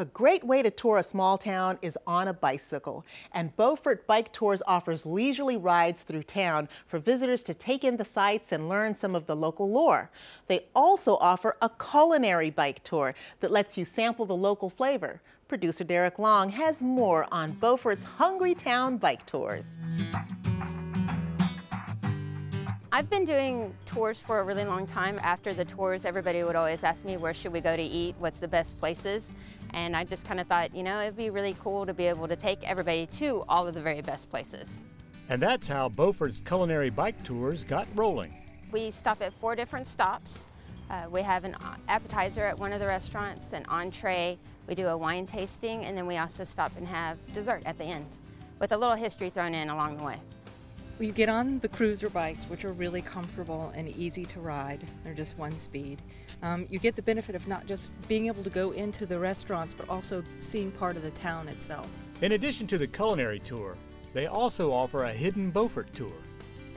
A great way to tour a small town is on a bicycle, and Beaufort Bike Tours offers leisurely rides through town for visitors to take in the sights and learn some of the local lore. They also offer a culinary bike tour that lets you sample the local flavor. Producer Derek Long has more on Beaufort's Hungry Town Bike Tours. I've been doing tours for a really long time. After the tours, everybody would always ask me, where should we go to eat? What's the best places? And I just kind of thought, you know, it'd be really cool to be able to take everybody to all of the very best places. And that's how Beaufort's culinary bike tours got rolling. We stop at 4 different stops. We have an appetizer at one of the restaurants, an entree, we do a wine tasting, and then we also stop and have dessert at the end, with a little history thrown in along the way. You get on the cruiser bikes, which are really comfortable and easy to ride. They're just one speed. You get the benefit of not just being able to go into the restaurants, but also seeing part of the town itself. In addition to the culinary tour, they also offer a hidden Beaufort tour.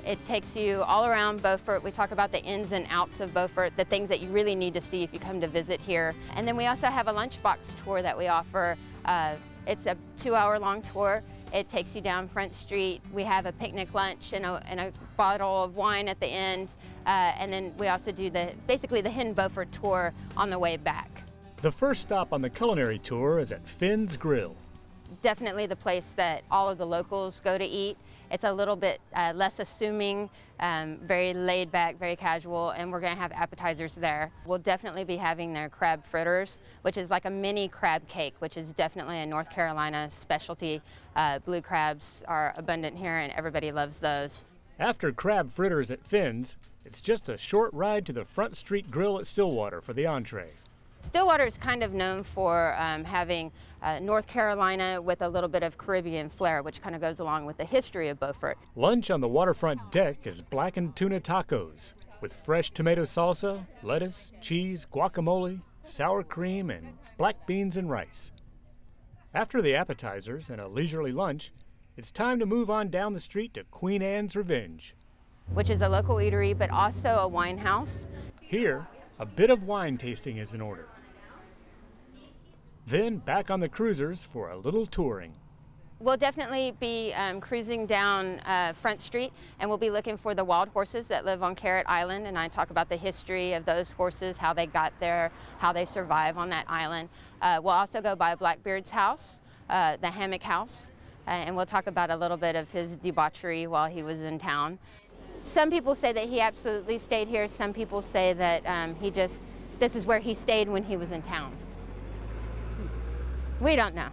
It takes you all around Beaufort. We talk about the ins and outs of Beaufort, the things that you really need to see if you come to visit here. And then we also have a lunchbox tour that we offer. It's a 2-hour-long tour. It takes you down Front Street. We have a picnic lunch and a bottle of wine at the end. And then we also do basically the Hidden Beaufort tour on the way back. The first stop on the culinary tour is at Finn's Grill. Definitely the place that all of the locals go to eat. It's a little bit less assuming, very laid back, very casual, and we're gonna have appetizers there. We'll definitely be having their crab fritters, which is like a mini crab cake, which is definitely a North Carolina specialty. Blue crabs are abundant here and everybody loves those. After crab fritters at Finn's, it's just a short ride to the Front Street Grill at Stillwater for the entree. Stillwater is kind of known for having North Carolina with a little bit of Caribbean flair, which kind of goes along with the history of Beaufort. Lunch on the waterfront deck is blackened tuna tacos with fresh tomato salsa, lettuce, cheese, guacamole, sour cream, and black beans and rice. After the appetizers and a leisurely lunch, it's time to move on down the street to Queen Anne's Revenge, which is a local eatery, but also a wine house. Here, a bit of wine tasting is in order. Then back on the cruisers for a little touring. We'll definitely be cruising down Front Street, and we'll be looking for the wild horses that live on Carrot Island, and I talk about the history of those horses, how they got there, how they survive on that island. We'll also go by Blackbeard's house, the Hammock House, and we'll talk about a little bit of his debauchery while he was in town. Some people say that he absolutely stayed here. Some people say that this is where he stayed when he was in town. We don't know.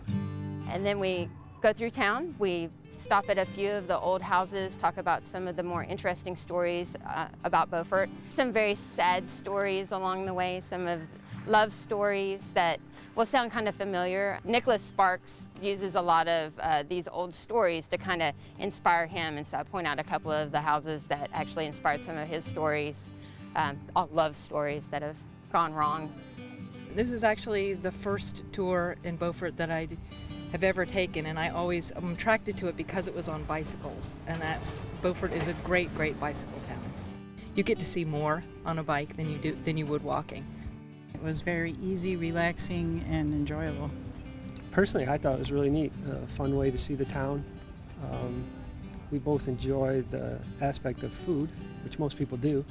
And then we go through town. We stop at a few of the old houses, talk about some of the more interesting stories about Beaufort. Some very sad stories along the way, some of love stories that will sound kind of familiar. Nicholas Sparks uses a lot of these old stories to kind of inspire him, and so I point out a couple of the houses that actually inspired some of his stories, all love stories that have gone wrong. This is actually the first tour in Beaufort that I have ever taken, and I'm attracted to it because it was on bicycles, and Beaufort is a great, great bicycle town. You get to see more on a bike than you would walking. It was very easy, relaxing, and enjoyable. Personally, I thought it was really neat, a fun way to see the town. We both enjoy the aspect of food, which most people do,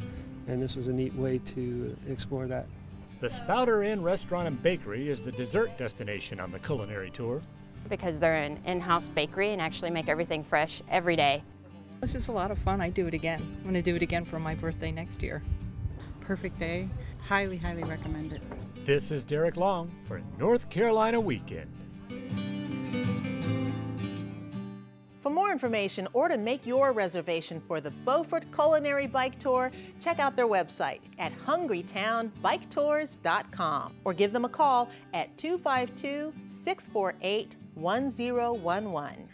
and this was a neat way to explore that. The Spouter Inn Restaurant and Bakery is the dessert destination on the culinary tour. Because they're an in-house bakery and actually make everything fresh every day. This is a lot of fun. I'd do it again. I'm going to do it again for my birthday next year. Perfect day. Highly, highly recommend it. This is Derek Long for North Carolina Weekend. For more information or to make your reservation for the Beaufort Culinary Bike Tour, check out their website at hungrytownbiketours.com or give them a call at 252-648-1011.